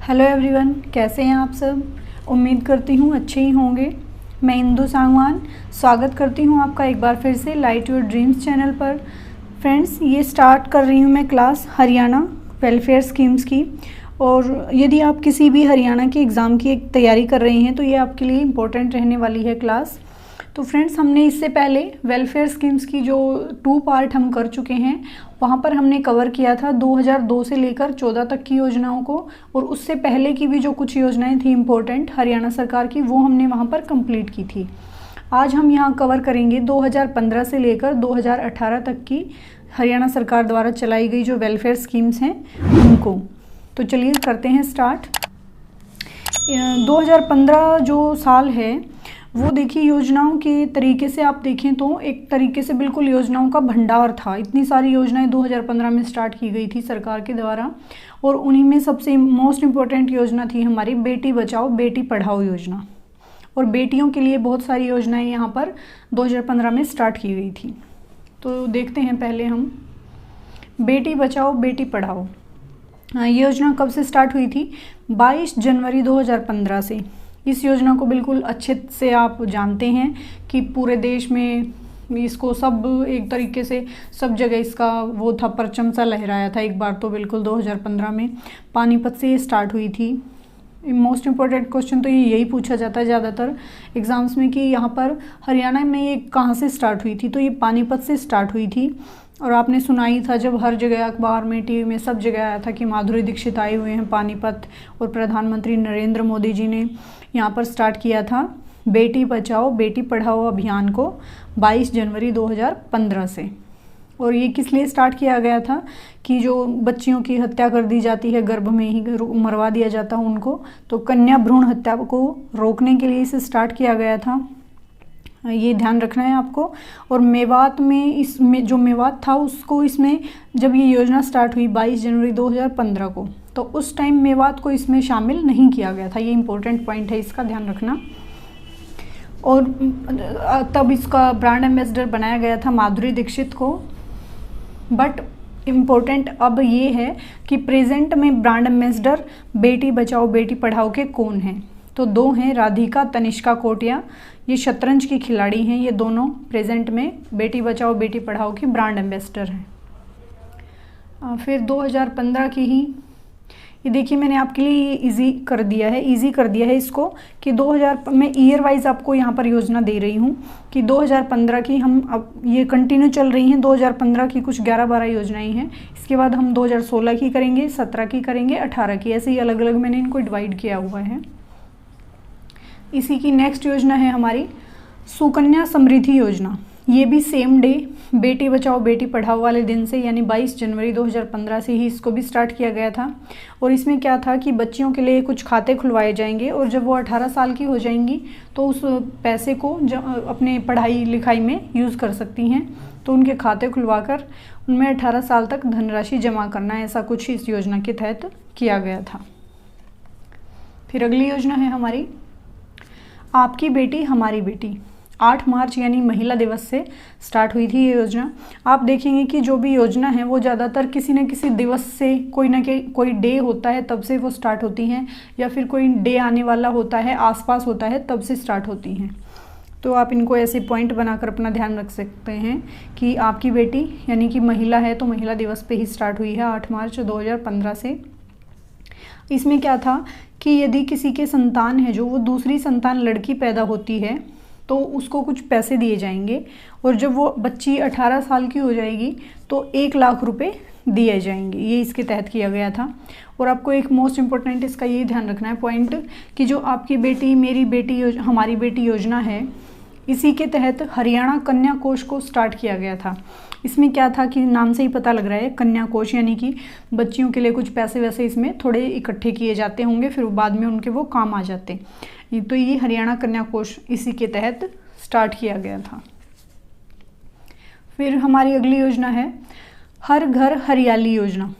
Hello everyone, कैसे हैं आप सब। उम्मीद करती हूँ अच्छे ही होंगे। मैं इंदु सांगवान स्वागत करती हूँ आपका एक बार फिर से लाइट योर ड्रीम्स चैनल पर। फ्रेंड्स, ये स्टार्ट कर रही हूँ मैं क्लास हरियाणा वेलफेयर स्कीम्स की। और यदि आप किसी भी हरियाणा के एग्ज़ाम की एक तैयारी कर रहे हैं तो ये आपके लिए इम्पोर्टेंट रहने वाली है क्लास। तो फ्रेंड्स, हमने इससे पहले वेलफेयर स्कीम्स की जो 2 पार्ट हम कर चुके हैं, वहाँ पर हमने कवर किया था 2002 से लेकर 14 तक की योजनाओं को। और उससे पहले की भी जो कुछ योजनाएं थी इम्पोर्टेंट हरियाणा सरकार की, वो हमने वहाँ पर कंप्लीट की थी। आज हम यहाँ कवर करेंगे 2015 से लेकर 2018 तक की हरियाणा सरकार द्वारा चलाई गई जो वेलफेयर स्कीम्स हैं उनको। तो चलिए करते हैं स्टार्ट। 2015 जो साल है वो देखिए, योजनाओं के तरीके से आप देखें तो एक तरीके से बिल्कुल योजनाओं का भंडार था। इतनी सारी योजनाएं 2015 में स्टार्ट की गई थी सरकार के द्वारा। और उन्हीं में सबसे मोस्ट इम्पॉर्टेंट योजना थी हमारी बेटी बचाओ बेटी पढ़ाओ योजना। और बेटियों के लिए बहुत सारी योजनाएं यहाँ पर 2015 में स्टार्ट की गई थी। तो देखते हैं पहले हम बेटी बचाओ बेटी पढ़ाओ। ये योजना कब से स्टार्ट हुई थी? 22 जनवरी 2015 से। इस योजना को बिल्कुल अच्छे से आप जानते हैं कि पूरे देश में इसको सब एक तरीके से सब जगह इसका वो था, परचम सा लहराया था एक बार तो बिल्कुल 2015 में। पानीपत से ये स्टार्ट हुई थी। मोस्ट इम्पॉर्टेंट क्वेश्चन तो यही पूछा जाता है ज़्यादातर एग्ज़ाम्स में कि यहाँ पर हरियाणा में ये कहाँ से स्टार्ट हुई थी। तो ये पानीपत से स्टार्ट हुई थी। और आपने सुना ही था जब हर जगह अखबार में, टीवी में, सब जगह आया था कि माधुरी दीक्षित आए हुए हैं पानीपत। और प्रधानमंत्री नरेंद्र मोदी जी ने यहाँ पर स्टार्ट किया था बेटी बचाओ बेटी पढ़ाओ अभियान को 22 जनवरी 2015 से। और ये किस लिए स्टार्ट किया गया था कि जो बच्चियों की हत्या कर दी जाती है, गर्भ में ही मरवा दिया जाता है उनको, तो कन्या भ्रूण हत्या को रोकने के लिए इसे स्टार्ट किया गया था। ये ध्यान रखना है आपको। और मेवात में, इसमें जो मेवात था उसको, इसमें जब ये योजना स्टार्ट हुई 22 जनवरी 2015 को, तो उस टाइम मेवात को इसमें शामिल नहीं किया गया था। ये इंपॉर्टेंट पॉइंट है, इसका ध्यान रखना। और तब इसका ब्रांड एम्बेसडर बनाया गया था माधुरी दीक्षित को। बट इम्पोर्टेंट अब ये है कि प्रेजेंट में ब्रांड एम्बेसडर बेटी बचाओ बेटी पढ़ाओ के कौन हैं? तो 2 हैं, राधिका तनिष्का कोटिया। ये शतरंज की खिलाड़ी हैं। ये दोनों प्रेजेंट में बेटी बचाओ बेटी पढ़ाओ की ब्रांड एम्बेसडर हैं। फिर 2015 की ही ये देखिए, मैंने आपके लिए इजी कर दिया है इसको कि 2000 मैं ईयर वाइज आपको यहाँ पर योजना दे रही हूँ कि 2015 की हम अब ये कंटिन्यू चल रही हैं। 2015 की कुछ 11-12 योजनाएं हैं। इसके बाद हम 2016 की करेंगे, 17 की करेंगे, 18 की, ऐसे ही अलग अलग मैंने इनको डिवाइड किया हुआ है। इसी की नेक्स्ट योजना है हमारी सुकन्या समृद्धि योजना। ये भी सेम डे बेटी बचाओ बेटी पढ़ाओ वाले दिन से, यानी 22 जनवरी 2015 से ही इसको भी स्टार्ट किया गया था। और इसमें क्या था कि बच्चियों के लिए कुछ खाते खुलवाए जाएंगे और जब वो 18 साल की हो जाएंगी तो उस पैसे को अपने पढ़ाई लिखाई में यूज़ कर सकती हैं। तो उनके खाते खुलवाकर उनमें 18 साल तक धनराशि जमा करना, ऐसा कुछ इस योजना के तहत किया गया था। फिर अगली योजना है हमारी आपकी बेटी हमारी बेटी। 8 मार्च यानी महिला दिवस से स्टार्ट हुई थी ये योजना। आप देखेंगे कि जो भी योजना है वो ज़्यादातर किसी न किसी दिवस से, कोई डे होता है तब से वो स्टार्ट होती हैं, या फिर कोई डे आने वाला होता है, आसपास होता है, तब से स्टार्ट होती हैं। तो आप इनको ऐसे पॉइंट बनाकर अपना ध्यान रख सकते हैं कि आपकी बेटी यानी कि महिला है तो महिला दिवस पे ही स्टार्ट हुई है 8 मार्च 2015 से। इसमें क्या था कि यदि किसी के संतान है जो, वो दूसरी संतान लड़की पैदा होती है तो उसको कुछ पैसे दिए जाएंगे। और जब वो बच्ची 18 साल की हो जाएगी तो 1 लाख रुपए दिए जाएंगे। ये इसके तहत किया गया था। और आपको एक मोस्ट इम्पोर्टेंट इसका ये ध्यान रखना है पॉइंट कि जो आपकी बेटी मेरी बेटी हमारी बेटी योजना है, इसी के तहत हरियाणा कन्या कोष को स्टार्ट किया गया था। इसमें क्या था कि नाम से ही पता लग रहा है कन्या कोष, यानी कि बच्चियों के लिए कुछ पैसे वैसे इसमें थोड़े इकट्ठे किए जाते होंगे, फिर बाद में उनके वो काम आ जाते। तो ये हरियाणा कन्या कोष इसी के तहत स्टार्ट किया गया था। फिर हमारी अगली योजना है हर घर हरियाली योजना।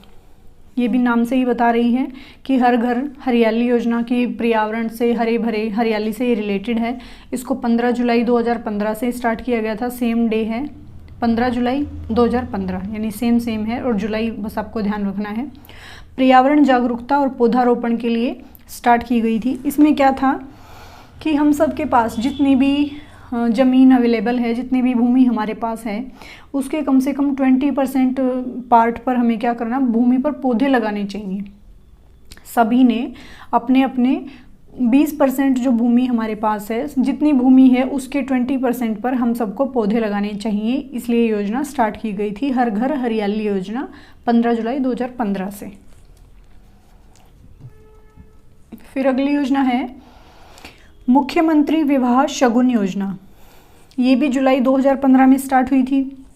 ये भी नाम से ही बता रही है कि हर घर हरियाली योजना की पर्यावरण से, हरे भरे हरियाली से ये रिलेटेड है। इसको 15 जुलाई 2015 से स्टार्ट किया गया था। सेम डे है 15 जुलाई 2015, यानी सेम है, और जुलाई बस आपको ध्यान रखना है। पर्यावरण जागरूकता और पौधारोपण के लिए स्टार्ट की गई थी। इसमें क्या था कि हम सब के पास जितनी भी ज़मीन अवेलेबल है, जितनी भी भूमि हमारे पास है, उसके कम से कम 20% पार्ट पर हमें क्या करना, भूमि पर पौधे लगाने चाहिए। सभी ने अपने अपने 20% जो भूमि हमारे पास है, जितनी भूमि है उसके 20% पर हम सबको पौधे लगाने चाहिए, इसलिए योजना स्टार्ट की गई थी, हर घर हरियाली योजना 15 जुलाई 2015 से। फिर अगली योजना है मुख्यमंत्री विवाह शगुन योजना। ये भी जुलाई 2015 में स्टार्ट हुई थी।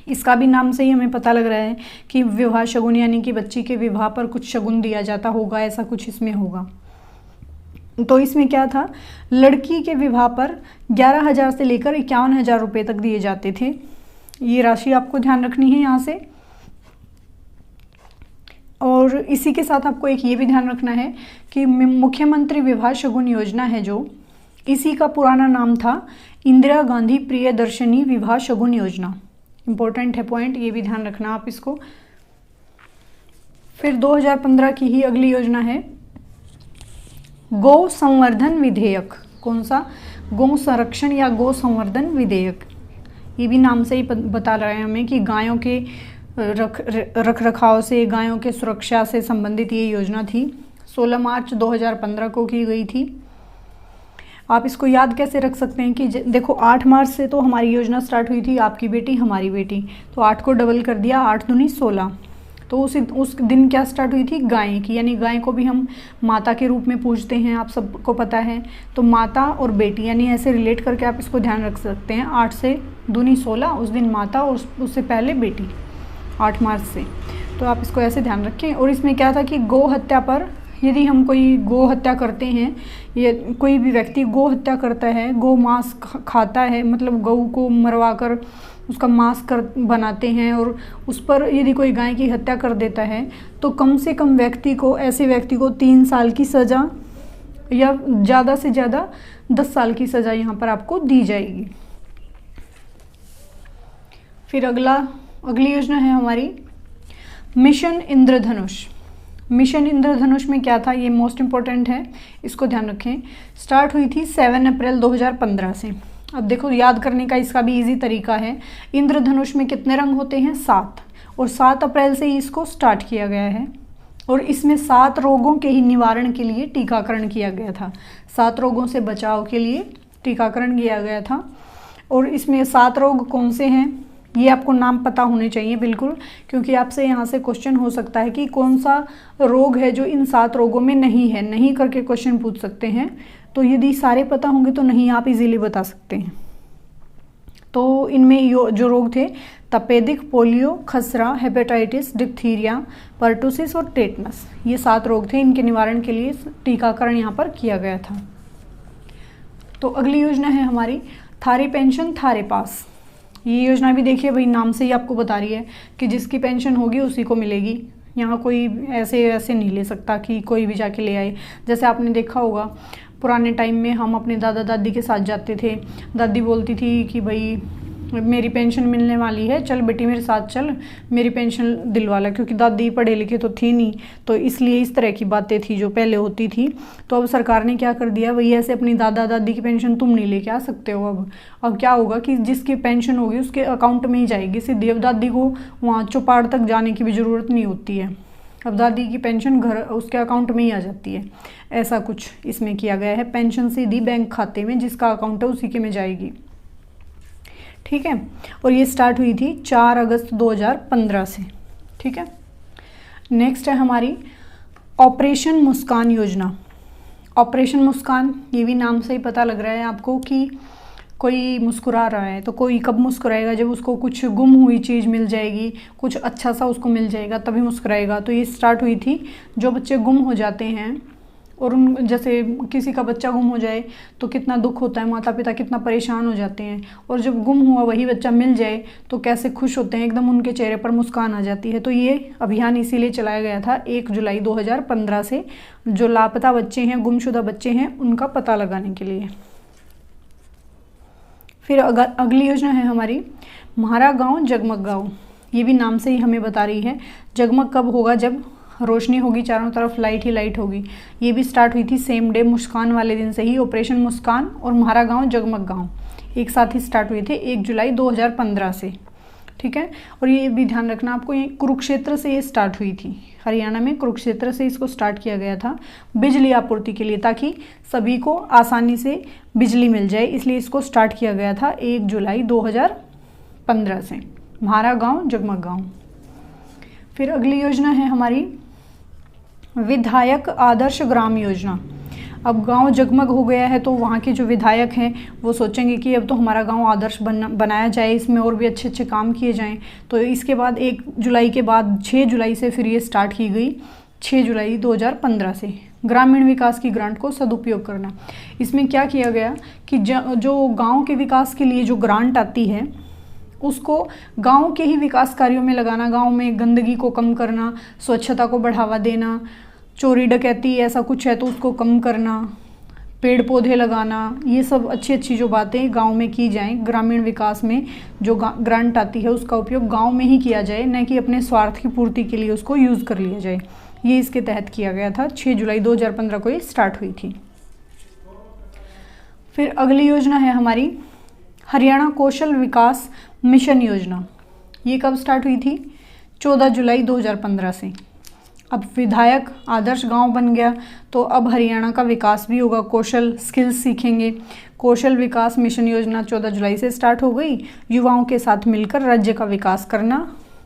इसका भी नाम से ही हमें पता लग रहा है कि विवाह शगुन यानी कि बच्ची के विवाह पर कुछ शगुन दिया जाता होगा, ऐसा कुछ इसमें होगा। तो इसमें क्या था, लड़की के विवाह पर 11,000 से लेकर 51,000 रुपये तक दिए जाते थे। ये राशि आपको ध्यान रखनी है यहाँ से। और इसी के साथ आपको एक ये भी ध्यान रखना है कि मुख्यमंत्री विवाह शगुन योजना है जो, इसी का पुराना नाम था इंदिरा गांधी प्रियदर्शनी विवाह शगुन योजना। इम्पोर्टेंट है पॉइंट, ये भी ध्यान रखना आप इसको। फिर 2015 की ही अगली योजना है गौ संवर्धन विधेयक। कौन सा? गौ संरक्षण या गौ संवर्धन विधेयक। ये भी नाम से ही बता रहे हैं हमें कि गायों के रख रखाव से, गायों के सुरक्षा से संबंधित ये योजना थी। 16 मार्च 2015 को की गई थी। आप इसको याद कैसे रख सकते हैं कि देखो 8 मार्च से तो हमारी योजना स्टार्ट हुई थी, आपकी बेटी हमारी बेटी, तो 8 को डबल कर दिया, 8 दूनी 16। तो उस दिन क्या स्टार्ट हुई थी, गाय की, यानी गाय को भी हम माता के रूप में पूजते हैं, आप सबको पता है। तो माता और बेटी यानी ऐसे रिलेट करके आप इसको ध्यान रख सकते हैं। 8 से दूनी 16, उस दिन माता और उससे पहले बेटी, 8 मार्च से। तो आप इसको ऐसे ध्यान रखें। और इसमें क्या था कि गौ हत्या पर, यदि हम कोई गौ हत्या करते हैं या कोई भी व्यक्ति गौ हत्या करता है, गौ मांस खाता है, मतलब गऊ को मरवा कर उसका मांस बनाते हैं, और उस पर यदि कोई गाय की हत्या कर देता है तो कम से कम ऐसे व्यक्ति को 3 साल की सज़ा या ज़्यादा से ज़्यादा 10 साल की सज़ा यहाँ पर आपको दी जाएगी। फिर अगली योजना है हमारी मिशन इंद्रधनुष। मिशन इंद्रधनुष में क्या था, ये मोस्ट इम्पोर्टेंट है, इसको ध्यान रखें। स्टार्ट हुई थी 7 अप्रैल 2015 से। अब देखो याद करने का इसका भी इजी तरीका है। इंद्रधनुष में कितने रंग होते हैं? 7, और 7 अप्रैल से ही इसको स्टार्ट किया गया है। और इसमें 7 रोगों के ही निवारण के लिए टीकाकरण किया गया था। 7 रोगों से बचाव के लिए टीकाकरण किया गया था। और इसमें 7 रोग कौन से हैं, ये आपको नाम पता होने चाहिए बिल्कुल, क्योंकि आपसे यहाँ से क्वेश्चन हो सकता है कि कौन सा रोग है जो इन 7 रोगों में नहीं है, नहीं करके क्वेश्चन पूछ सकते हैं। तो यदि सारे पता होंगे तो नहीं आप इजीली बता सकते हैं। तो इनमें जो रोग थे, तपेदिक, पोलियो, खसरा, हेपेटाइटिस, डिप्थीरिया, पर्टुसिस और टेटनस, ये 7 रोग थे। इनके निवारण के लिए टीकाकरण यहाँ पर किया गया था। तो अगली योजना है हमारी थारी पेंशन थारे पास। ये योजना भी देखिए भाई, नाम से ही आपको बता रही है कि जिसकी पेंशन होगी उसी को मिलेगी। यहाँ कोई ऐसे नहीं ले सकता कि कोई भी जाके ले आए। जैसे आपने देखा होगा पुराने टाइम में हम अपने दादा दादी के साथ जाते थे, दादी बोलती थी कि भाई मेरी पेंशन मिलने वाली है, चल बेटी मेरे साथ चल, मेरी पेंशन दिलवा ला, क्योंकि दादी पढ़े लिखे तो थी नहीं, तो इसलिए इस तरह की बातें थी जो पहले होती थी। तो अब सरकार ने क्या कर दिया, वही ऐसे अपनी दादा दादी की पेंशन तुम नहीं लेके आ सकते हो। अब क्या होगा कि जिसकी पेंशन होगी उसके अकाउंट में ही जाएगी सीधी। अब दादी को वहाँ चौपाड़ तक जाने की भी ज़रूरत नहीं होती है, अब दादी की पेंशन घर उसके अकाउंट में ही आ जाती है। ऐसा कुछ इसमें किया गया है, पेंशन सीधी बैंक खाते में, जिसका अकाउंट है उसी के में जाएगी। ठीक है, और ये स्टार्ट हुई थी 4 अगस्त 2015 से। ठीक है, नेक्स्ट है हमारी ऑपरेशन मुस्कान योजना। ऑपरेशन मुस्कान, ये भी नाम से ही पता लग रहा है आपको कि कोई मुस्कुरा रहा है। तो कोई कब मुस्कुराएगा, जब उसको कुछ गुम हुई चीज़ मिल जाएगी, कुछ अच्छा सा उसको मिल जाएगा, तभी मुस्कुराएगा। तो ये स्टार्ट हुई थी, जो बच्चे गुम हो जाते हैं और जैसे किसी का बच्चा गुम हो जाए तो कितना दुख होता है, माता पिता कितना परेशान हो जाते हैं, और जब गुम हुआ वही बच्चा मिल जाए तो कैसे खुश होते हैं, एकदम उनके चेहरे पर मुस्कान आ जाती है। तो ये अभियान इसीलिए चलाया गया था 1 जुलाई 2015 से, जो लापता बच्चे हैं, गुमशुदा बच्चे हैं, उनका पता लगाने के लिए। फिर अगली योजना है हमारी म्हारा गाँव जगमग गाँव। ये भी नाम से ही हमें बता रही है जगमग कब होगा, जब रोशनी होगी, चारों तरफ लाइट ही लाइट होगी। ये भी स्टार्ट हुई थी सेम डे मुस्कान वाले दिन से ही। ऑपरेशन मुस्कान और म्हारा गांव जगमग गांव एक साथ ही स्टार्ट हुए थे 1 जुलाई 2015 से, ठीक है। और ये भी ध्यान रखना आपको, ये कुरुक्षेत्र से ये स्टार्ट हुई थी, हरियाणा में कुरुक्षेत्र से इसको स्टार्ट किया गया था बिजली आपूर्ति के लिए, ताकि सभी को आसानी से बिजली मिल जाए, इसलिए इसको स्टार्ट किया गया था 1 जुलाई 2015 से, म्हारा गांव जगमग गांव। फिर अगली योजना है हमारी विधायक आदर्श ग्राम योजना। अब गांव जगमग हो गया है तो वहाँ के जो विधायक हैं वो सोचेंगे कि अब तो हमारा गांव आदर्श बनाया जाए, इसमें और भी अच्छे अच्छे काम किए जाएं। तो इसके बाद 1 जुलाई के बाद 6 जुलाई से फिर ये स्टार्ट की गई, 6 जुलाई 2015 से, ग्रामीण विकास की ग्रांट को सदुपयोग करना। इसमें क्या किया गया कि जो गाँव के विकास के लिए जो ग्रांट आती है उसको गांव के ही विकास कार्यों में लगाना, गांव में गंदगी को कम करना, स्वच्छता को बढ़ावा देना, चोरी डकैती ऐसा कुछ है तो उसको कम करना, पेड़ पौधे लगाना, ये सब अच्छी अच्छी जो बातें गांव में की जाएं। ग्रामीण विकास में जो ग्रांट आती है उसका उपयोग गांव में ही किया जाए, न कि अपने स्वार्थ की पूर्ति के लिए उसको यूज़ कर लिया जाए। ये इसके तहत किया गया था, 6 जुलाई 2015 को ये स्टार्ट हुई थी। फिर अगली योजना है हमारी हरियाणा कौशल विकास मिशन योजना। ये कब स्टार्ट हुई थी? 14 जुलाई 2015 से। अब विधायक आदर्श गांव बन गया तो अब हरियाणा का विकास भी होगा, कौशल स्किल्स सीखेंगे। कौशल विकास मिशन योजना 14 जुलाई से स्टार्ट हो गई। युवाओं के साथ मिलकर राज्य का विकास करना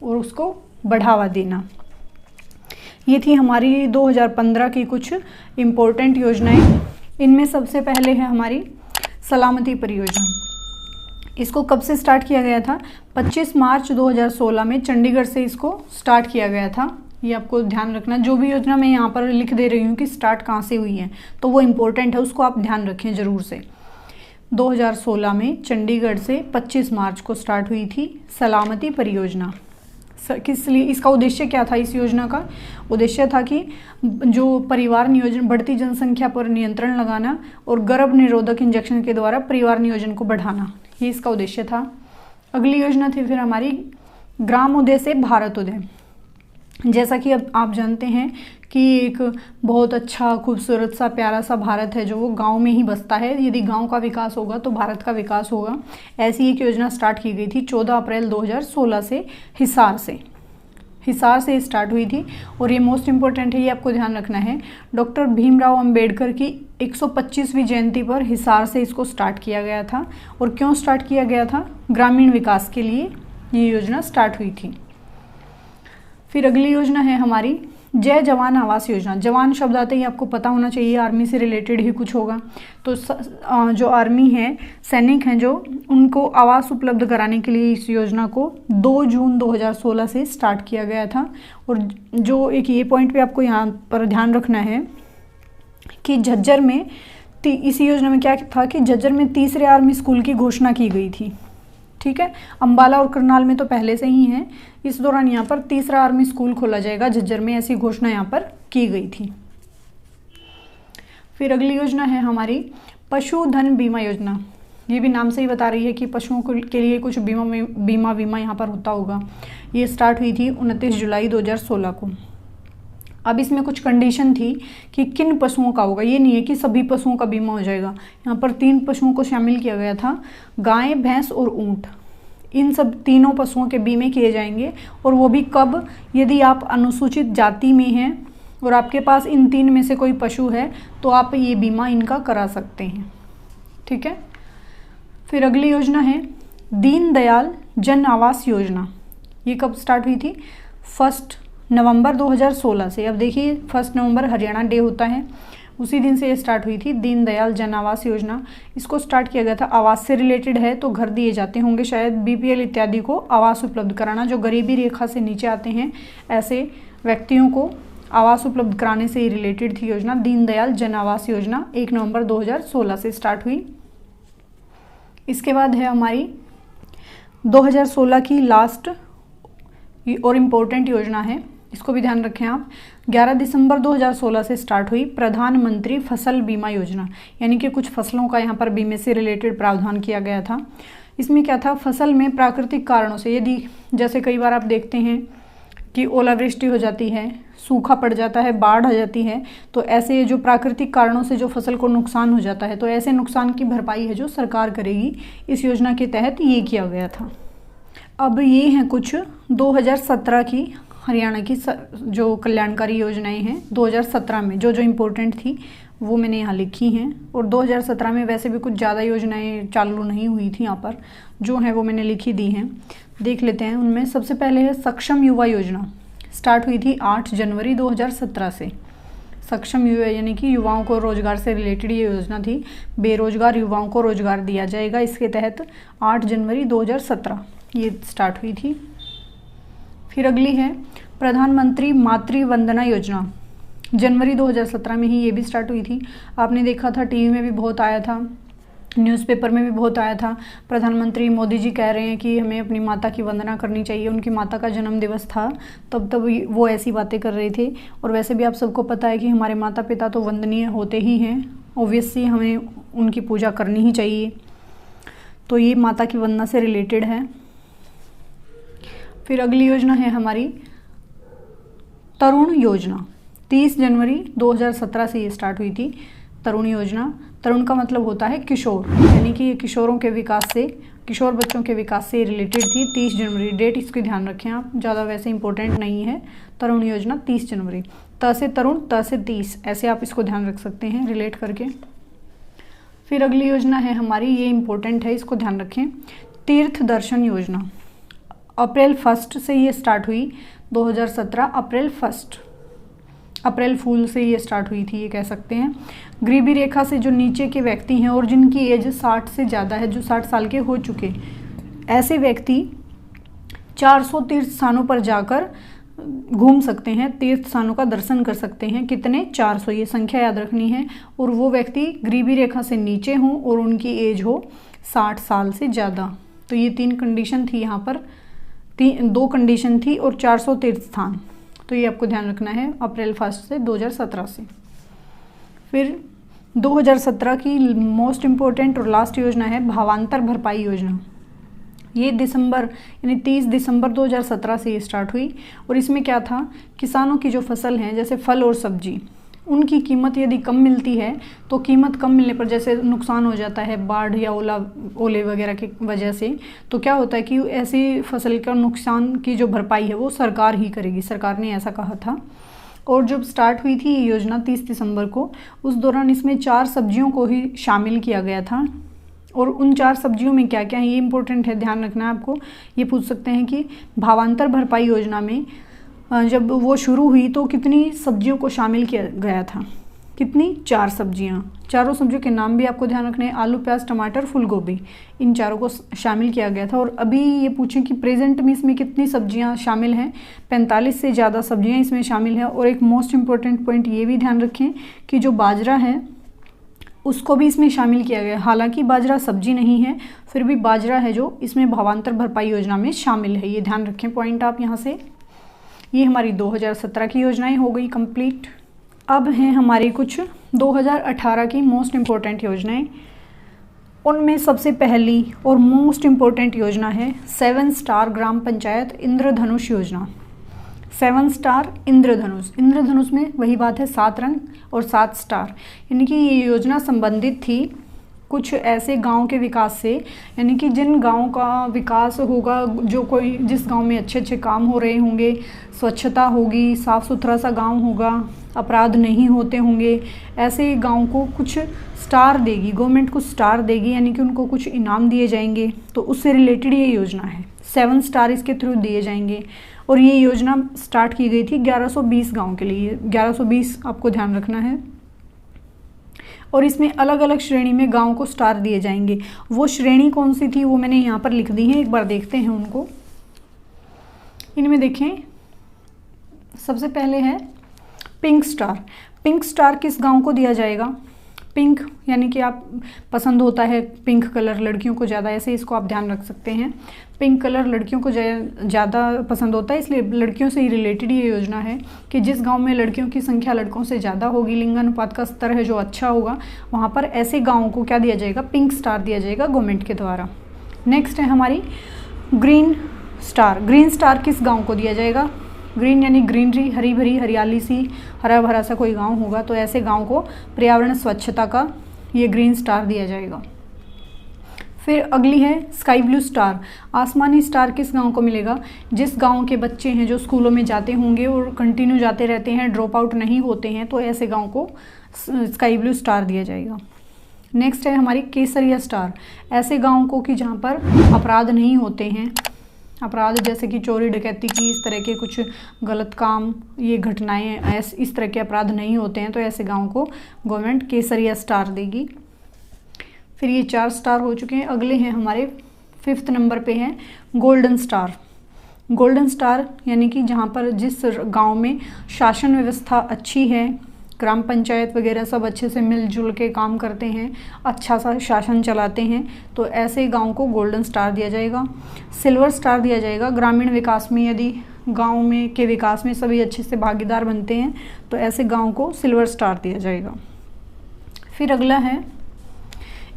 और उसको बढ़ावा देना। ये थी हमारी 2015 की कुछ इम्पोर्टेंट योजनाएं। इनमें सबसे पहले है हमारी सलामती परियोजना। इसको कब से स्टार्ट किया गया था? 25 मार्च 2016 में चंडीगढ़ से इसको स्टार्ट किया गया था। ये आपको ध्यान रखना, जो भी योजना मैं यहाँ पर लिख दे रही हूँ कि स्टार्ट कहाँ से हुई है तो वो इम्पोर्टेंट है, उसको आप ध्यान रखें ज़रूर से। 2016 में चंडीगढ़ से 25 मार्च को स्टार्ट हुई थी सलामती परियोजना। किस लिए, इसका उद्देश्य क्या था? इस योजना का उद्देश्य था कि जो परिवार नियोजन, बढ़ती जनसंख्या पर नियंत्रण लगाना और गर्भ निरोधक इंजेक्शन के द्वारा परिवार नियोजन को बढ़ाना, ये इसका उद्देश्य था। अगली योजना थी फिर हमारी ग्राम उदय से भारत उदय। जैसा कि अब आप जानते हैं कि एक बहुत अच्छा खूबसूरत सा प्यारा सा भारत है जो वो गांव में ही बसता है। यदि गांव का विकास होगा तो भारत का विकास होगा। ऐसी एक योजना स्टार्ट की गई थी 14 अप्रैल 2016 से हिसार से स्टार्ट हुई थी। और ये मोस्ट इम्पोर्टेंट है, ये आपको ध्यान रखना है, डॉक्टर भीमराव अंबेडकर की 125वीं जयंती पर हिसार से इसको स्टार्ट किया गया था। और क्यों स्टार्ट किया गया था? ग्रामीण विकास के लिए ये योजना स्टार्ट हुई थी। फिर अगली योजना है हमारी जय जवान आवास योजना। जवान शब्द आते ही आपको पता होना चाहिए आर्मी से रिलेटेड ही कुछ होगा। तो जो आर्मी है, सैनिक हैं जो, उनको आवास उपलब्ध कराने के लिए इस योजना को 2 जून 2016 से स्टार्ट किया गया था। और जो एक ये पॉइंट पे आपको यहाँ पर ध्यान रखना है कि झज्जर में इसी योजना में क्या था कि झज्जर में तीसरे आर्मी स्कूल की घोषणा की गई थी, ठीक है। अंबाला और करनाल में तो पहले से ही है। इस दौरान यहाँ पर तीसरा आर्मी स्कूल खोला जाएगा झज्जर में, ऐसी घोषणा यहाँ पर की गई थी। फिर अगली योजना है हमारी पशुधन बीमा योजना। ये भी नाम से ही बता रही है कि पशुओं के लिए कुछ बीमा यहाँ पर होता होगा। ये स्टार्ट हुई थी 29 जुलाई 2016 को। अब इसमें कुछ कंडीशन थी कि किन पशुओं का होगा। ये नहीं है कि सभी पशुओं का बीमा हो जाएगा। यहाँ पर 3 पशुओं को शामिल किया गया था, गाय, भैंस और ऊंट। इन सब तीनों पशुओं के बीमे किए जाएंगे। और वो भी कब? यदि आप अनुसूचित जाति में हैं और आपके पास इन 3 में से कोई पशु है तो आप ये बीमा इनका करा सकते हैं, ठीक है। फिर अगली योजना है दीनदयाल जन आवास योजना। ये कब स्टार्ट हुई थी? 1 नवंबर 2016 से। अब देखिए 1 नवंबर हरियाणा डे होता है, उसी दिन से ये स्टार्ट हुई थी दीनदयाल जन आवास योजना। इसको स्टार्ट किया गया था, आवास से रिलेटेड है तो घर दिए जाते होंगे शायद, बीपीएल इत्यादि को आवास उपलब्ध कराना। जो गरीबी रेखा से नीचे आते हैं ऐसे व्यक्तियों को आवास उपलब्ध कराने से ही रिलेटेड थी योजना। दीनदयाल जन आवास योजना 1 नवंबर 2016 से स्टार्ट हुई। इसके बाद है हमारी 2016 की लास्ट और इम्पोर्टेंट योजना है, इसको भी ध्यान रखें आप। 11 दिसंबर 2016 से स्टार्ट हुई प्रधानमंत्री फसल बीमा योजना। यानी कि कुछ फसलों का यहाँ पर बीमे से रिलेटेड प्रावधान किया गया था। इसमें क्या था? फसल में प्राकृतिक कारणों से, यदि जैसे कई बार आप देखते हैं कि ओलावृष्टि हो जाती है, सूखा पड़ जाता है, बाढ़ आ जाती है, तो ऐसे जो प्राकृतिक कारणों से जो फसल को नुकसान हो जाता है, तो ऐसे नुकसान की भरपाई है जो सरकार करेगी। इस योजना के तहत ये किया गया था। अब ये हैं कुछ 2017 की हरियाणा की जो कल्याणकारी योजनाएं हैं 2017 में, जो इम्पोर्टेंट थी वो मैंने यहाँ लिखी हैं। और 2017 में वैसे भी कुछ ज़्यादा योजनाएं चालू नहीं हुई थी, यहाँ पर जो हैं वो मैंने लिखी दी हैं। देख लेते हैं उनमें। सबसे पहले है सक्षम युवा योजना, स्टार्ट हुई थी 8 जनवरी 2017 से। सक्षम युवा यानी कि युवाओं को रोजगार से रिलेटेड ये योजना थी। बेरोजगार युवाओं को रोजगार दिया जाएगा, इसके तहत 8 जनवरी 2017 ये स्टार्ट हुई थी। फिर अगली है प्रधानमंत्री मातृ वंदना योजना, जनवरी 2017 में ही ये भी स्टार्ट हुई थी। आपने देखा था, टीवी में भी बहुत आया था, न्यूज़पेपर में भी बहुत आया था। प्रधानमंत्री मोदी जी कह रहे हैं कि हमें अपनी माता की वंदना करनी चाहिए। उनकी माता का जन्म दिवस था, तब वो ऐसी बातें कर रहे थे। और वैसे भी आप सबको पता है कि हमारे माता पिता तो वंदनीय होते ही हैं, ऑब्वियसली हमें उनकी पूजा करनी ही चाहिए। तो ये माता की वंदना से रिलेटेड है। फिर अगली योजना है हमारी तरुण योजना, 30 जनवरी 2017 से ये स्टार्ट हुई थी तरुण योजना। तरुण का मतलब होता है किशोर, यानी कि ये किशोरों के विकास से, किशोर बच्चों के विकास से रिलेटेड थी। 30 जनवरी डेट इसकी ध्यान रखें आप, ज़्यादा वैसे इंपॉर्टेंट नहीं है। तरुण योजना 30 जनवरी, त से तरुण, त से 30, ऐसे आप इसको ध्यान रख सकते हैं रिलेट करके। फिर अगली योजना है हमारी, ये इंपॉर्टेंट है, इसको ध्यान रखें, तीर्थ दर्शन योजना। अप्रैल 1 से ये स्टार्ट हुई 2017, अप्रैल 1, अप्रैल फूल से ये स्टार्ट हुई थी, ये कह सकते हैं। गरीबी रेखा से जो नीचे के व्यक्ति हैं और जिनकी एज 60 से ज़्यादा है, जो 60 साल के हो चुके, ऐसे व्यक्ति 400 तीर्थ स्थानों पर जाकर घूम सकते हैं, तीर्थ स्थानों का दर्शन कर सकते हैं। कितने? 400, ये संख्या याद रखनी है। और वो व्यक्ति गरीबी रेखा से नीचे हों और उनकी एज हो 60 साल से ज़्यादा। तो ये 3 कंडीशन थी यहाँ पर, 2 कंडीशन थी और 400 तीर्थ स्थान। तो ये आपको ध्यान रखना है अप्रैल 1 से 2017 से। फिर 2017 की मोस्ट इम्पोर्टेंट और लास्ट योजना है भावांतर भरपाई योजना। ये दिसंबर यानी 30 दिसंबर 2017 से ये स्टार्ट हुई। और इसमें क्या था, किसानों की जो फसल हैं जैसे फल और सब्जी, उनकी कीमत यदि कम मिलती है तो कीमत कम मिलने पर जैसे नुकसान हो जाता है बाढ़ या ओले वगैरह की वजह से, तो क्या होता है कि ऐसी फसल का नुकसान की जो भरपाई है वो सरकार ही करेगी, सरकार ने ऐसा कहा था। और जब स्टार्ट हुई थी ये योजना 30 दिसंबर को, उस दौरान इसमें 4 सब्जियों को ही शामिल किया गया था। और उन 4 सब्जियों में क्या क्या है ये इंपॉर्टेंट है, ध्यान रखना है आपको। ये पूछ सकते हैं कि भावांतर भरपाई योजना में जब वो शुरू हुई तो कितनी सब्जियों को शामिल किया गया था, कितनी? 4 सब्जियां। चारों सब्जियों के नाम भी आपको ध्यान रखने हैं, आलू, प्याज, टमाटर, फूल गोभी, इन चारों को शामिल किया गया था। और अभी ये पूछें कि प्रेजेंट में इसमें कितनी सब्जियां शामिल हैं, 45 से ज़्यादा सब्जियां इसमें शामिल हैं। और एक मोस्ट इम्पॉर्टेंट पॉइंट ये भी ध्यान रखें कि जो बाजरा है उसको भी इसमें शामिल किया गया। हालांकि बाजरा सब्जी नहीं है, फिर भी बाजरा है जो इसमें भावांतर भरपाई योजना में शामिल है, ये ध्यान रखें पॉइंट आप यहाँ से। ये हमारी 2017 की योजनाएं हो गई कंप्लीट। अब हैं हमारी कुछ 2018 की मोस्ट इम्पोर्टेंट योजनाएं। उनमें सबसे पहली और मोस्ट इम्पोर्टेंट योजना है 7 स्टार ग्राम पंचायत इंद्रधनुष योजना। 7 स्टार इंद्रधनुष, इंद्रधनुष में वही बात है 7 रंग और 7 स्टार, यानी कि ये योजना संबंधित थी कुछ ऐसे गांव के विकास से, यानी कि जिन गांव का विकास होगा, जो कोई जिस गांव में अच्छे अच्छे काम हो रहे होंगे, स्वच्छता होगी, साफ़ सुथरा सा गांव होगा, अपराध नहीं होते होंगे, ऐसे गांव को कुछ स्टार देगी गवर्नमेंट, कुछ स्टार देगी, यानी कि उनको कुछ इनाम दिए जाएंगे। तो उससे रिलेटेड ये योजना है, 7 स्टार इसके थ्रू दिए जाएंगे। और ये योजना स्टार्ट की गई थी 1120 गाँव के लिए, 1120 आपको ध्यान रखना है। और इसमें अलग अलग श्रेणी में गांव को स्टार दिए जाएंगे। वो श्रेणी कौन सी थी वो मैंने यहाँ पर लिख दी है, एक बार देखते हैं उनको। इनमें देखें, सबसे पहले है पिंक स्टार। पिंक स्टार किस गांव को दिया जाएगा? पिंक यानी कि आप पसंद होता है पिंक कलर लड़कियों को ज़्यादा, ऐसे इसको आप ध्यान रख सकते हैं। पिंक कलर लड़कियों को ज़्यादा पसंद होता है, इसलिए लड़कियों से ही रिलेटेड ये योजना है कि जिस गांव में लड़कियों की संख्या लड़कों से ज़्यादा होगी, लिंगानुपात का स्तर है जो अच्छा होगा, वहाँ पर ऐसे गाँवों को क्या दिया जाएगा? पिंक स्टार दिया जाएगा गवर्नमेंट के द्वारा। नेक्स्ट है हमारी ग्रीन स्टार। ग्रीन स्टार किस गाँव को दिया जाएगा? ग्रीन यानी ग्रीनरी, हरी भरी हरियाली सी, हरा भरा सा कोई गांव होगा तो ऐसे गांव को पर्यावरण स्वच्छता का ये ग्रीन स्टार दिया जाएगा। फिर अगली है स्काई ब्लू स्टार। आसमानी स्टार किस गांव को मिलेगा? जिस गांव के बच्चे हैं जो स्कूलों में जाते होंगे और कंटिन्यू जाते रहते हैं, ड्रॉप आउट नहीं होते हैं, तो ऐसे गांव को स्काई ब्लू स्टार दिया जाएगा। नेक्स्ट है हमारी केसरिया स्टार। ऐसे गांव को कि जहां पर अपराध नहीं होते हैं, अपराध जैसे कि चोरी डकैती की, इस तरह के कुछ गलत काम, ये घटनाएं, इस तरह के अपराध नहीं होते हैं, तो ऐसे गांव को गवर्नमेंट केसरिया स्टार देगी। फिर ये 4 स्टार हो चुके हैं। अगले हैं हमारे 5th नंबर पे हैं गोल्डन स्टार। गोल्डन स्टार यानी कि जहाँ पर जिस गांव में शासन व्यवस्था अच्छी है, ग्राम पंचायत वगैरह सब अच्छे से मिलजुल के काम करते हैं, अच्छा सा शासन चलाते हैं, तो ऐसे गांव को गोल्डन स्टार दिया जाएगा। सिल्वर स्टार दिया जाएगा ग्रामीण विकास में, यदि गांव में के विकास में सभी अच्छे से भागीदार बनते हैं तो ऐसे गांव को सिल्वर स्टार दिया जाएगा। फिर अगला है,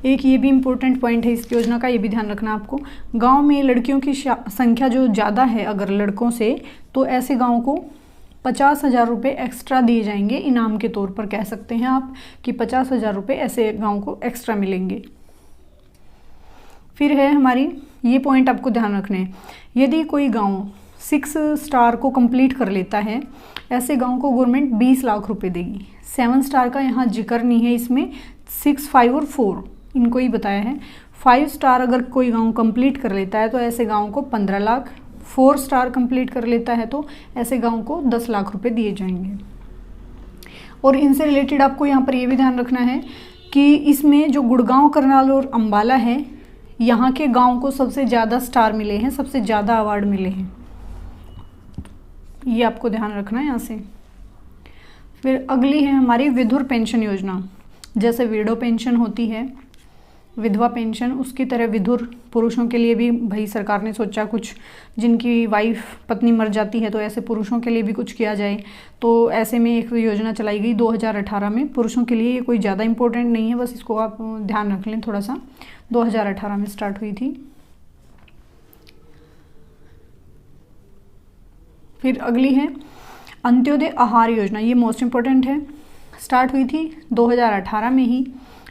एक ये भी इम्पोर्टेंट पॉइंट है इस योजना का, ये भी ध्यान रखना आपको। गांव में लड़कियों की संख्या जो ज़्यादा है अगर लड़कों से, तो ऐसे गांव को 50,000 रुपये एक्स्ट्रा दिए जाएंगे, इनाम के तौर पर कह सकते हैं आप कि 50,000 रुपये ऐसे गांव को एक्स्ट्रा मिलेंगे। फिर है हमारी, ये पॉइंट आपको ध्यान रखने हैं, यदि कोई गांव 6 स्टार को कंप्लीट कर लेता है, ऐसे गांव को गवर्नमेंट 20 लाख रुपए देगी। 7 स्टार का यहाँ जिक्र नहीं है इसमें, 6, 5 और 4 इनको ही बताया है। 5 स्टार अगर कोई गांव कंप्लीट कर लेता है तो ऐसे गांव को 15 लाख, 4 स्टार कंप्लीट कर लेता है तो ऐसे गांव को 10 लाख रुपए दिए जाएंगे। और इनसे रिलेटेड आपको यहाँ पर ये भी ध्यान रखना है कि इसमें जो गुड़गांव, करनाल और अंबाला है, यहाँ के गांव को सबसे ज़्यादा स्टार मिले हैं, सबसे ज़्यादा अवार्ड मिले हैं, ये आपको ध्यान रखना है यहाँ से। फिर अगली है हमारी विधुर पेंशन योजना। जैसे विडो पेंशन होती है, विधवा पेंशन, उसकी तरह विधुर पुरुषों के लिए भी भाई सरकार ने सोचा कुछ, जिनकी वाइफ पत्नी मर जाती है तो ऐसे पुरुषों के लिए भी कुछ किया जाए, तो ऐसे में एक योजना चलाई गई 2018 में। पुरुषों के लिए ये कोई ज़्यादा इम्पोर्टेंट नहीं है, बस इसको आप ध्यान रख लें थोड़ा सा। 2018 में स्टार्ट हुई थी। फिर अगली है अंत्योदय आहार योजना। ये मोस्ट इम्पोर्टेंट है, स्टार्ट हुई थी 2018 में ही।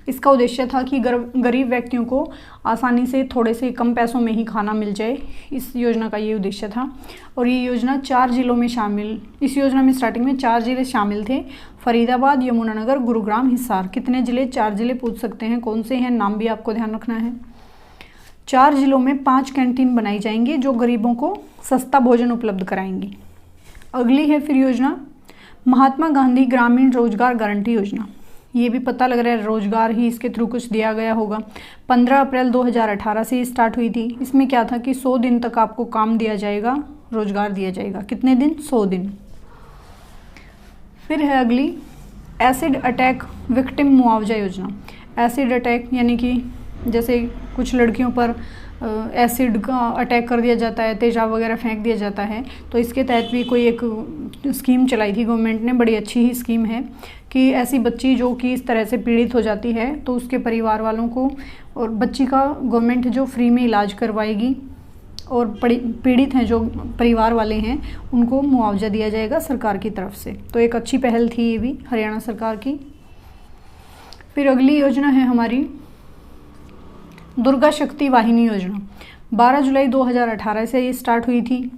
इसका उद्देश्य था कि गरीब व्यक्तियों को आसानी से थोड़े से कम पैसों में ही खाना मिल जाए, इस योजना का ये उद्देश्य था। और ये योजना 4 जिलों में शामिल, इस योजना में स्टार्टिंग में 4 जिले शामिल थे, फरीदाबाद, यमुनानगर, गुरुग्राम, हिसार। कितने जिले? 4 जिले पूछ सकते हैं, कौन से हैं, नाम भी आपको ध्यान रखना है। 4 जिलों में 5 कैंटीन बनाई जाएंगी जो गरीबों को सस्ता भोजन उपलब्ध कराएंगी। अगली है फिर योजना महात्मा गांधी ग्रामीण रोजगार गारंटी योजना। ये भी पता लग रहा है रोजगार ही इसके थ्रू कुछ दिया गया होगा। 15 अप्रैल 2018 से स्टार्ट हुई थी। इसमें क्या था कि 100 दिन तक आपको काम दिया जाएगा, रोजगार दिया जाएगा। कितने दिन? 100 दिन। फिर है अगली एसिड अटैक विक्टिम मुआवजा योजना। एसिड अटैक यानी कि जैसे कुछ लड़कियों पर एसिड का अटैक कर दिया जाता है, तेजाब वगैरह फेंक दिया जाता है, तो इसके तहत भी कोई एक स्कीम चलाई थी गवर्नमेंट ने। बड़ी अच्छी ही स्कीम है कि ऐसी बच्ची जो कि इस तरह से पीड़ित हो जाती है तो उसके परिवार वालों को और बच्ची का गवर्नमेंट जो फ्री में इलाज करवाएगी, और पीड़ित हैं जो परिवार वाले हैं उनको मुआवजा दिया जाएगा सरकार की तरफ से। तो एक अच्छी पहल थी ये भी हरियाणा सरकार की। फिर अगली योजना है हमारी दुर्गा शक्ति वाहिनी योजना। 12 जुलाई 2018 से ये स्टार्ट हुई थी।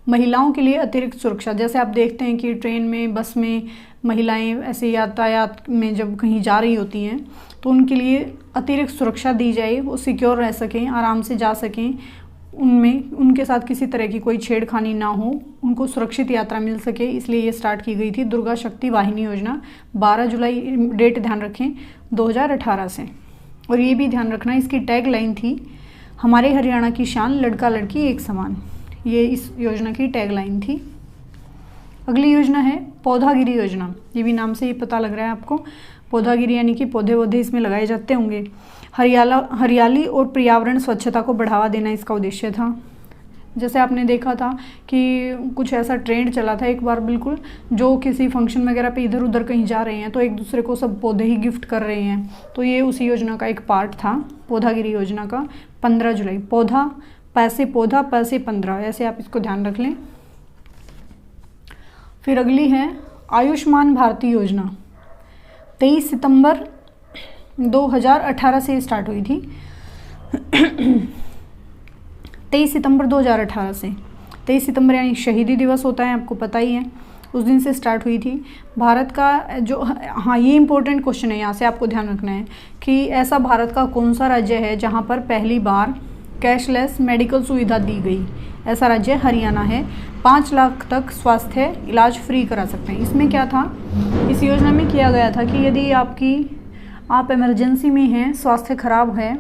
महिलाओं के लिए अतिरिक्त सुरक्षा, जैसे आप देखते हैं कि ट्रेन में, बस में महिलाएं ऐसे यातायात में जब कहीं जा रही होती हैं तो उनके लिए अतिरिक्त सुरक्षा दी जाए, वो सिक्योर रह सकें, आराम से जा सकें, उनमें उनके साथ किसी तरह की कोई छेड़खानी ना हो, उनको सुरक्षित यात्रा मिल सके, इसलिए ये स्टार्ट की गई थी दुर्गा शक्ति वाहिनी योजना। 12 जुलाई डेट ध्यान रखें 2018 से। और ये भी ध्यान रखना इसकी टैग लाइन थी हमारे हरियाणा की शान, लड़का लड़की एक समान। ये इस योजना की टैग लाइन थी। अगली योजना है पौधागिरी योजना। ये भी नाम से ही पता लग रहा है आपको, पौधागिरी यानी कि पौधे वौधे इसमें लगाए जाते होंगे। हरियाली और पर्यावरण स्वच्छता को बढ़ावा देना इसका उद्देश्य था। जैसे आपने देखा था कि कुछ ऐसा ट्रेंड चला था एक बार, बिल्कुल जो किसी फंक्शन वगैरह पे इधर उधर कहीं जा रहे हैं तो एक दूसरे को सब पौधे ही गिफ्ट कर रहे हैं, तो ये उसी योजना का एक पार्ट था, पौधागिरी योजना का। 15 जुलाई, पौधा पैसे 15, ऐसे आप इसको ध्यान रख लें। फिर अगली है आयुष्मान भारत योजना, 23 सितंबर 2018 से स्टार्ट हुई थी। 23 सितंबर 2018 से, 23 सितंबर यानी शहीदी दिवस होता है, आपको पता ही है, उस दिन से स्टार्ट हुई थी। भारत का जो, हाँ ये इंपॉर्टेंट क्वेश्चन है, यहाँ से आपको ध्यान रखना है कि ऐसा भारत का कौन सा राज्य है जहाँ पर पहली बार कैशलेस मेडिकल सुविधा दी गई। ऐसा राज्य हरियाणा है। 5 लाख तक स्वास्थ्य इलाज फ्री करा सकते हैं। इसमें क्या था, इस योजना में किया गया था कि यदि आप इमरजेंसी में हैं, स्वास्थ्य खराब है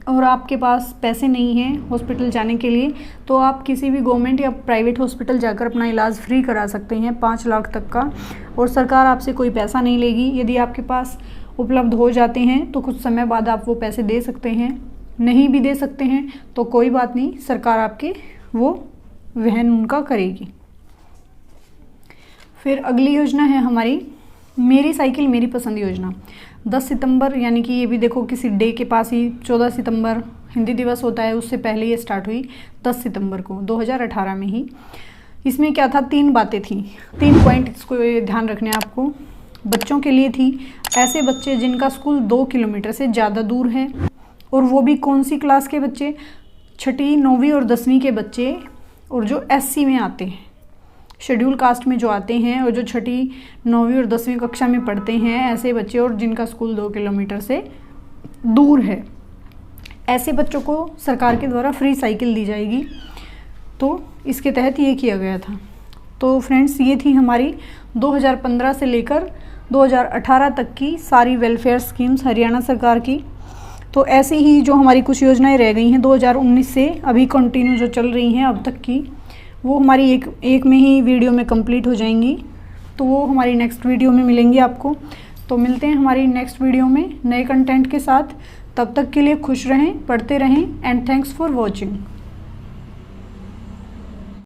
और आपके पास पैसे नहीं हैं हॉस्पिटल जाने के लिए, तो आप किसी भी गवर्नमेंट या प्राइवेट हॉस्पिटल जाकर अपना इलाज फ्री करा सकते हैं 5 लाख तक का, और सरकार आपसे कोई पैसा नहीं लेगी। यदि आपके पास उपलब्ध हो जाते हैं तो कुछ समय बाद आप वो पैसे दे सकते हैं, नहीं भी दे सकते हैं तो कोई बात नहीं, सरकार आपके वो वहन उनका करेगी। फिर अगली योजना है हमारी मेरी साइकिल मेरी पसंद योजना। 10 सितंबर यानी कि ये भी देखो किसी डे के पास ही, 14 सितंबर हिंदी दिवस होता है, उससे पहले ये स्टार्ट हुई 10 सितंबर को 2018 में ही। इसमें क्या था, 3 बातें थी, 3 पॉइंट इसको ध्यान रखने हैं आपको। बच्चों के लिए थी, ऐसे बच्चे जिनका स्कूल 2 किलोमीटर से ज़्यादा दूर है, और वो भी कौन सी क्लास के बच्चे, 6ठी 9वीं और 10वीं के बच्चे, और जो SC में आते हैं, शेड्यूल कास्ट में जो आते हैं और जो 6ठी 9वीं और 10वीं कक्षा में पढ़ते हैं, ऐसे बच्चे और जिनका स्कूल 2 किलोमीटर से दूर है, ऐसे बच्चों को सरकार के द्वारा फ्री साइकिल दी जाएगी। तो इसके तहत ये किया गया था। तो फ्रेंड्स, ये थी हमारी 2015 से लेकर 2018 तक की सारी वेलफेयर स्कीम्स हरियाणा सरकार की। तो ऐसे ही जो हमारी कुछ योजनाएं रह गई हैं 2019 से अभी कंटिन्यू जो चल रही हैं अब तक की, वो हमारी एक में ही वीडियो में कंप्लीट हो जाएंगी। तो वो हमारी नेक्स्ट वीडियो में मिलेंगी आपको। तो मिलते हैं हमारी नेक्स्ट वीडियो में नए कंटेंट के साथ। तब तक के लिए खुश रहें, पढ़ते रहें, एंड थैंक्स फॉर वॉचिंग।